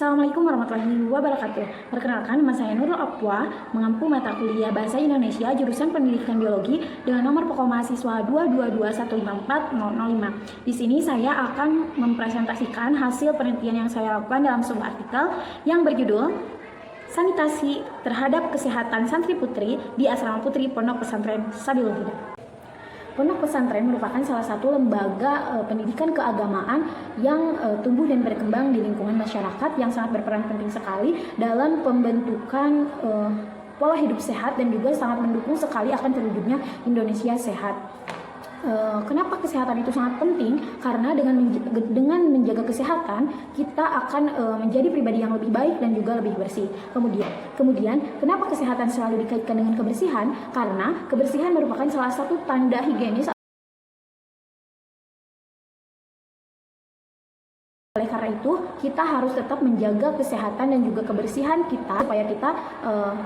Assalamualaikum warahmatullahi wabarakatuh. Perkenalkan, nama saya Nurul Apwa, mengampu mata kuliah Bahasa Indonesia jurusan Pendidikan Biologi dengan nomor pokok mahasiswa 222154005. Di sini saya akan mempresentasikan hasil penelitian yang saya lakukan dalam sebuah artikel yang berjudul Sanitasi Terhadap Kesehatan Santri Putri di Asrama Putri Pondok Pesantren Sabilul Huda. Pondok pesantren merupakan salah satu lembaga pendidikan keagamaan yang tumbuh dan berkembang di lingkungan masyarakat yang sangat berperan penting sekali dalam pembentukan pola hidup sehat dan juga sangat mendukung sekali akan terwujudnya Indonesia sehat. Kenapa kesehatan itu sangat penting? Karena dengan menjaga kesehatan kita akan menjadi pribadi yang lebih baik dan juga lebih bersih. Kemudian kenapa kesehatan selalu dikaitkan dengan kebersihan? Karena kebersihan merupakan salah satu tanda higienis. Oleh karena itu, kita harus tetap menjaga kesehatan dan juga kebersihan kita supaya kita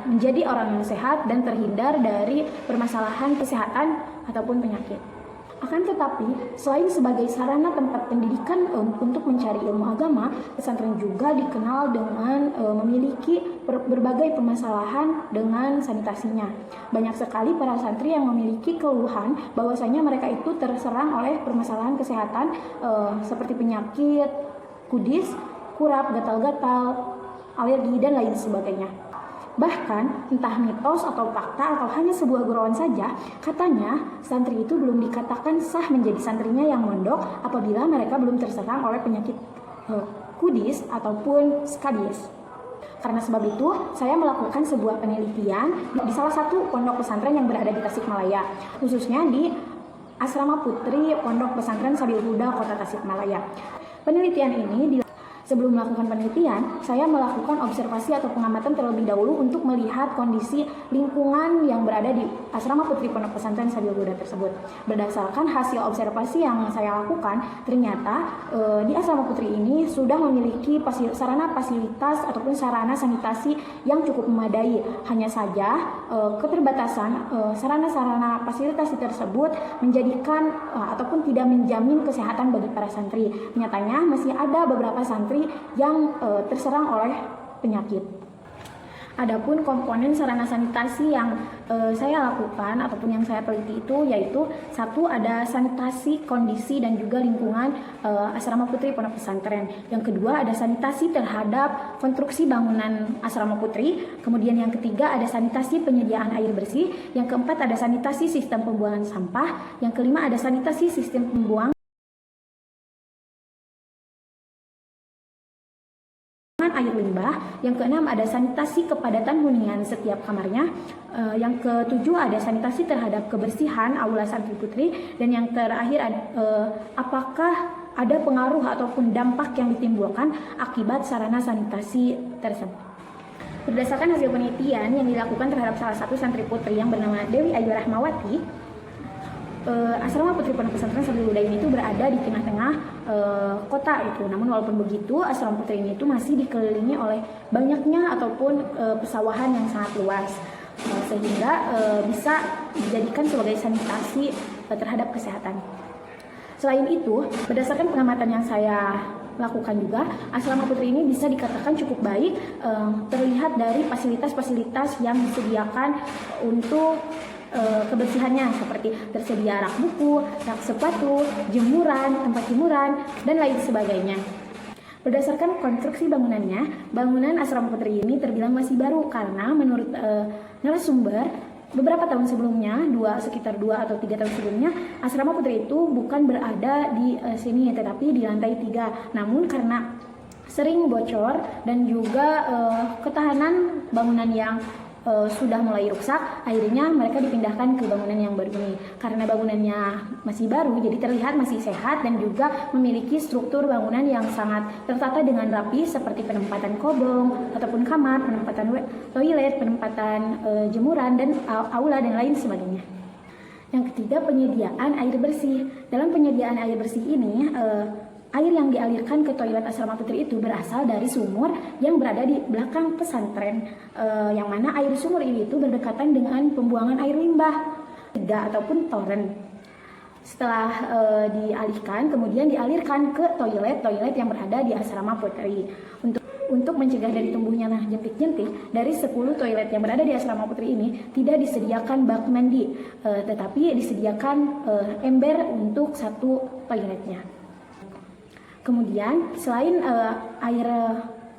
menjadi orang yang sehat dan terhindar dari permasalahan kesehatan ataupun penyakit. Akan tetapi, selain sebagai sarana tempat pendidikan untuk mencari ilmu agama, pesantren juga dikenal dengan memiliki berbagai permasalahan dengan sanitasinya. Banyak sekali para santri yang memiliki keluhan bahwasanya mereka itu terserang oleh permasalahan kesehatan seperti penyakit kudis, kurap, gatal-gatal, alergi, dan lain sebagainya. Bahkan, entah mitos atau fakta atau hanya sebuah gurauan saja, katanya santri itu belum dikatakan sah menjadi santrinya yang mondok apabila mereka belum terserang oleh penyakit kudis ataupun skabies. Karena sebab itu, saya melakukan sebuah penelitian di salah satu pondok pesantren yang berada di Tasikmalaya, khususnya di Asrama Putri Pondok Pesantren Sabilul Huda, Kota Tasikmalaya. Penelitian ini Sebelum melakukan penelitian, saya melakukan observasi atau pengamatan terlebih dahulu untuk melihat kondisi lingkungan yang berada di Asrama Putri Pondok Pesantren Sabilul Huda tersebut. Berdasarkan hasil observasi yang saya lakukan, ternyata di Asrama Putri ini sudah memiliki sarana fasilitas ataupun sarana sanitasi yang cukup memadai. Hanya saja keterbatasan sarana-sarana fasilitas tersebut menjadikan ataupun tidak menjamin kesehatan bagi para santri. Nyatanya masih ada beberapa santri yang terserang oleh penyakit. Adapun komponen sarana sanitasi yang saya lakukan ataupun yang saya teliti itu yaitu satu, ada sanitasi kondisi dan juga lingkungan Asrama Putri Pondok Pesantren. Yang kedua, ada sanitasi terhadap konstruksi bangunan Asrama Putri. Kemudian yang ketiga, ada sanitasi penyediaan air bersih. Yang keempat, ada sanitasi sistem pembuangan sampah. Yang kelima, ada sanitasi sistem pembuangan air limbah. Yang keenam, ada sanitasi kepadatan hunian setiap kamarnya. Yang ketujuh, ada sanitasi terhadap kebersihan aula santri putri. Dan yang terakhir, apakah ada pengaruh ataupun dampak yang ditimbulkan akibat sarana sanitasi tersebut. Berdasarkan hasil penelitian yang dilakukan terhadap salah satu santri putri yang bernama Dewi Ayu Rahmawati, Asrama Putri Pondok Pesantren Sabilul Huda ini itu berada di tengah-tengah kota itu. Namun walaupun begitu, Asrama Putri ini itu masih dikelilingi oleh banyaknya ataupun pesawahan yang sangat luas, sehingga bisa dijadikan sebagai sanitasi terhadap kesehatan. Selain itu, berdasarkan pengamatan yang saya lakukan juga, Asrama Putri ini bisa dikatakan cukup baik, terlihat dari fasilitas-fasilitas yang disediakan untuk kebersihannya, seperti tersedia rak buku, rak sepatu, jemuran, tempat jemuran, dan lain sebagainya. Berdasarkan konstruksi bangunannya, bangunan Asrama Putri ini terbilang masih baru karena menurut narasumber, beberapa tahun sebelumnya, sekitar 2 atau 3 tahun sebelumnya, Asrama Putri itu bukan berada di sini tetapi di lantai 3. Namun karena sering bocor dan juga ketahanan bangunan yang sudah mulai rusak, akhirnya mereka dipindahkan ke bangunan yang baru ini. Karena bangunannya masih baru, jadi terlihat masih sehat dan juga memiliki struktur bangunan yang sangat tertata dengan rapi, seperti penempatan kobong ataupun kamar, penempatan toilet, penempatan jemuran dan aula dan lain sebagainya. Yang ketiga, penyediaan air bersih. Dalam penyediaan air bersih ini, air yang dialirkan ke toilet Asrama Putri itu berasal dari sumur yang berada di belakang pesantren, yang mana air sumur ini itu berdekatan dengan pembuangan air limbah ataupun toren. Setelah dialihkan, kemudian dialirkan ke toilet yang berada di Asrama Putri. Untuk mencegah dari tumbuhnya jentik-jentik, dari 10 toilet yang berada di asrama putri ini tidak disediakan bak mandi, tetapi disediakan ember untuk satu toiletnya. Kemudian selain air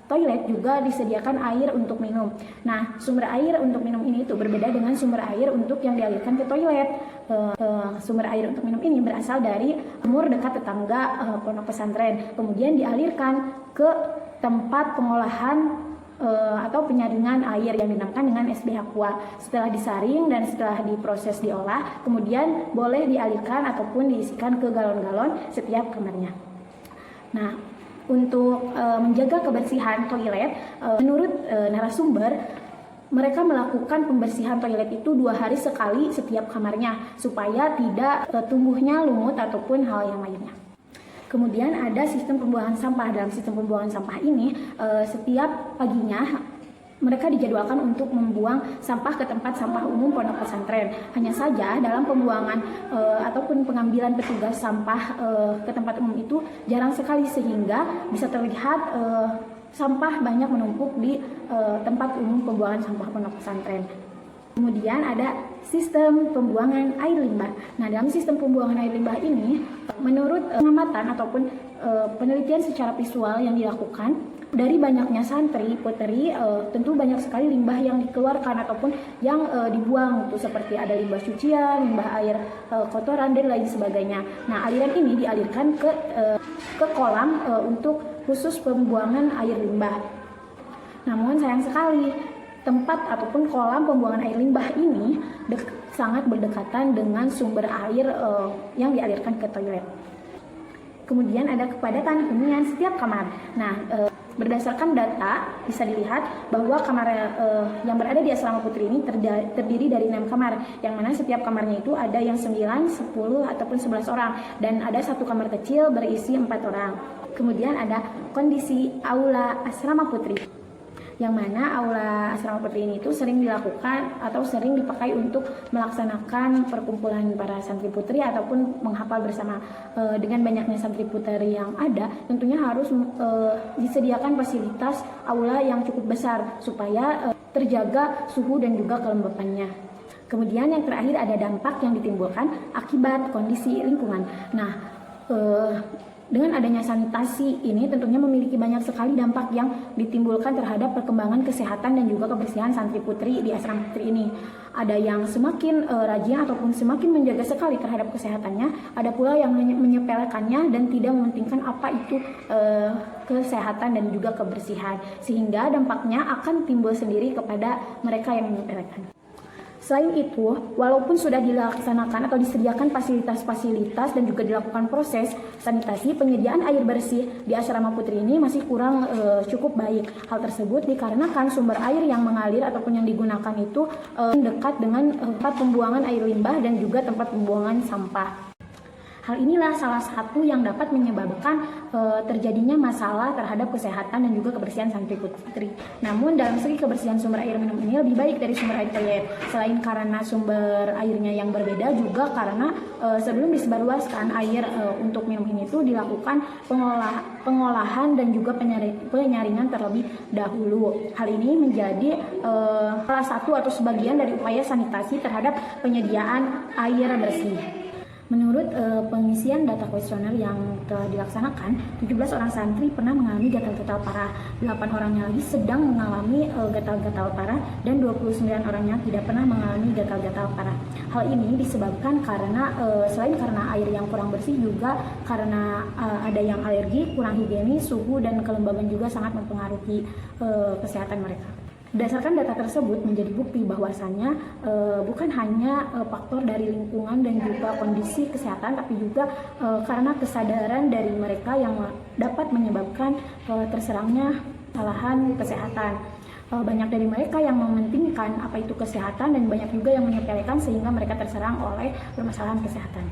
toilet juga disediakan air untuk minum. Nah, sumber air untuk minum ini itu berbeda dengan sumber air untuk yang dialirkan ke toilet. Sumber air untuk minum ini berasal dari sumur dekat tetangga pondok pesantren, kemudian dialirkan ke tempat pengolahan atau penyaringan air yang dinamakan dengan SB Aqua. Setelah disaring dan setelah diproses diolah, kemudian boleh dialirkan ataupun diisikan ke galon-galon setiap kamarnya. Nah, untuk menjaga kebersihan toilet, menurut narasumber, mereka melakukan pembersihan toilet itu 2 hari sekali setiap kamarnya supaya tidak tumbuhnya lumut ataupun hal yang lainnya. Kemudian ada sistem pembuangan sampah. Dalam sistem pembuangan sampah ini, setiap paginya mereka dijadwalkan untuk membuang sampah ke tempat sampah umum pondok pesantren. Hanya saja dalam pembuangan ataupun pengambilan petugas sampah ke tempat umum itu jarang sekali, sehingga bisa terlihat sampah banyak menumpuk di tempat umum pembuangan sampah pondok pesantren. Kemudian ada sistem pembuangan air limbah. Nah, dalam sistem pembuangan air limbah ini, menurut pengamatan ataupun penelitian secara visual yang dilakukan, dari banyaknya santri putri, tentu banyak sekali limbah yang dikeluarkan ataupun yang dibuang, itu seperti ada limbah cucian, limbah air kotoran, dan lain sebagainya. Nah, aliran ini dialirkan ke kolam untuk khusus pembuangan air limbah. Namun sayang sekali, tempat ataupun kolam pembuangan air limbah ini sangat berdekatan dengan sumber air yang dialirkan ke toilet. Kemudian ada kepadatan hunian setiap kamar. Nah, berdasarkan data bisa dilihat bahwa kamar yang berada di asrama putri ini terdiri dari 6 kamar, yang mana setiap kamarnya itu ada yang 9, 10 ataupun 11 orang, dan ada satu kamar kecil berisi 4 orang. Kemudian ada kondisi aula asrama putri, yang mana aula asrama putri ini itu sering dilakukan atau sering dipakai untuk melaksanakan perkumpulan para santri putri ataupun menghafal bersama. Dengan banyaknya santri putri yang ada, tentunya harus disediakan fasilitas aula yang cukup besar supaya terjaga suhu dan juga kelembapannya. Kemudian yang terakhir ada dampak yang ditimbulkan akibat kondisi lingkungan. Nah, dengan adanya sanitasi ini tentunya memiliki banyak sekali dampak yang ditimbulkan terhadap perkembangan kesehatan dan juga kebersihan santri putri di asrama putri ini. Ada yang semakin rajin ataupun semakin menjaga sekali terhadap kesehatannya, ada pula yang menyepelekannya dan tidak mementingkan apa itu kesehatan dan juga kebersihan, sehingga dampaknya akan timbul sendiri kepada mereka yang menyepelekan. Selain itu, walaupun sudah dilaksanakan atau disediakan fasilitas-fasilitas dan juga dilakukan proses sanitasi, penyediaan air bersih di asrama putri ini masih kurang cukup baik. Hal tersebut dikarenakan sumber air yang mengalir ataupun yang digunakan itu dekat dengan tempat pembuangan air limbah dan juga tempat pembuangan sampah. Hal inilah salah satu yang dapat menyebabkan terjadinya masalah terhadap kesehatan dan juga kebersihan santri putri. Namun dalam segi kebersihan sumber air minum ini lebih baik dari sumber air toilet. Selain karena sumber airnya yang berbeda, juga karena sebelum disebarluaskan air untuk minum ini itu dilakukan pengolahan dan juga penyaringan terlebih dahulu. Hal ini menjadi salah satu atau sebagian dari upaya sanitasi terhadap penyediaan air bersih. Menurut pengisian data kuesioner yang telah dilaksanakan, 17 orang santri pernah mengalami gatal-gatal parah, 8 orangnya lagi sedang mengalami gatal-gatal parah, dan 29 orangnya tidak pernah mengalami gatal-gatal parah. Hal ini disebabkan karena selain karena air yang kurang bersih, juga karena ada yang alergi, kurang higienis, suhu dan kelembaban juga sangat mempengaruhi kesehatan mereka. Berdasarkan data tersebut menjadi bukti bahwasannya bukan hanya faktor dari lingkungan dan juga kondisi kesehatan, tapi juga karena kesadaran dari mereka yang dapat menyebabkan terserangnya kesalahan kesehatan. Banyak dari mereka yang mementingkan apa itu kesehatan dan banyak juga yang menyepelekan sehingga mereka terserang oleh permasalahan kesehatan.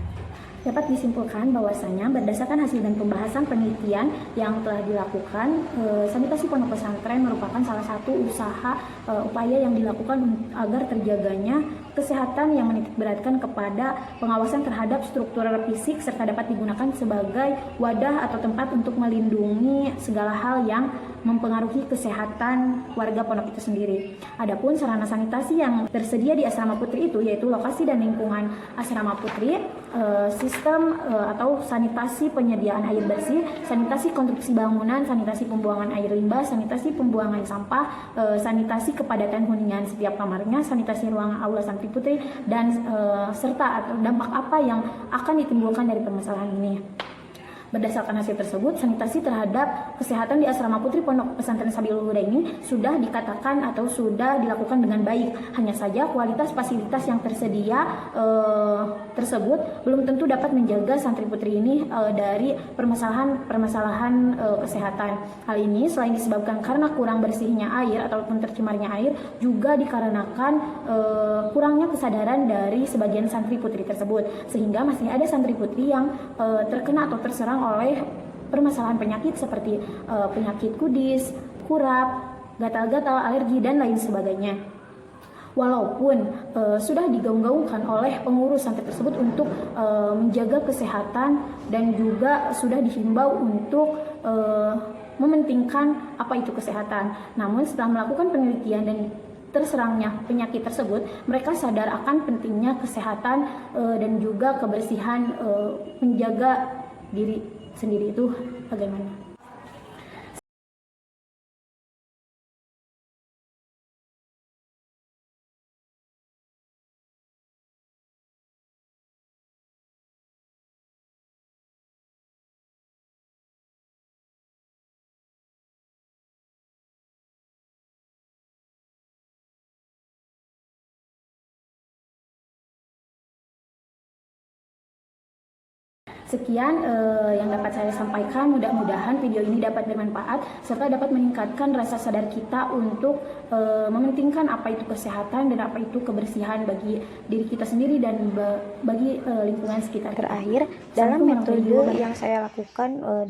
Dapat disimpulkan bahwasanya berdasarkan hasil dan pembahasan penelitian yang telah dilakukan, sanitasi pondok pesantren merupakan salah satu upaya yang dilakukan agar terjaganya kesehatan yang menitikberatkan kepada pengawasan terhadap struktur fisik serta dapat digunakan sebagai wadah atau tempat untuk melindungi segala hal yang mempengaruhi kesehatan warga pondok itu sendiri. Adapun sarana sanitasi yang tersedia di asrama putri itu yaitu lokasi dan lingkungan asrama putri, sistem atau sanitasi penyediaan air bersih, sanitasi konstruksi bangunan, sanitasi pembuangan air limbah, sanitasi pembuangan sampah, sanitasi kepadatan hunian setiap kamarnya, sanitasi ruang aula santri putri, dan serta atau dampak apa yang akan ditimbulkan dari permasalahan ini. Berdasarkan hasil tersebut, sanitasi terhadap kesehatan di asrama putri Pondok Pesantren Sabilul Huda ini sudah dikatakan atau sudah dilakukan dengan baik. Hanya saja kualitas fasilitas yang tersedia tersebut belum tentu dapat menjaga santri putri ini dari permasalahan kesehatan. Hal ini selain disebabkan karena kurang bersihnya air ataupun tercemarnya air, juga dikarenakan kurangnya kesadaran dari sebagian santri putri tersebut, sehingga masih ada santri putri yang terkena atau terserang oleh permasalahan penyakit seperti penyakit kudis, kurap, gatal-gatal, alergi, dan lain sebagainya. Walaupun sudah digaung-gaungkan oleh pengurus santri tersebut untuk menjaga kesehatan dan juga sudah dihimbau untuk mementingkan apa itu kesehatan. Namun setelah melakukan penelitian dan terserangnya penyakit tersebut, mereka sadar akan pentingnya kesehatan dan juga kebersihan, menjaga diri sendiri itu bagaimana. Sekian yang dapat saya sampaikan. Mudah-mudahan video ini dapat bermanfaat serta dapat meningkatkan rasa sadar kita untuk mementingkan apa itu kesehatan dan apa itu kebersihan bagi diri kita sendiri dan bagi lingkungan sekitar. Terakhir, dalam metode yang saya lakukan dalam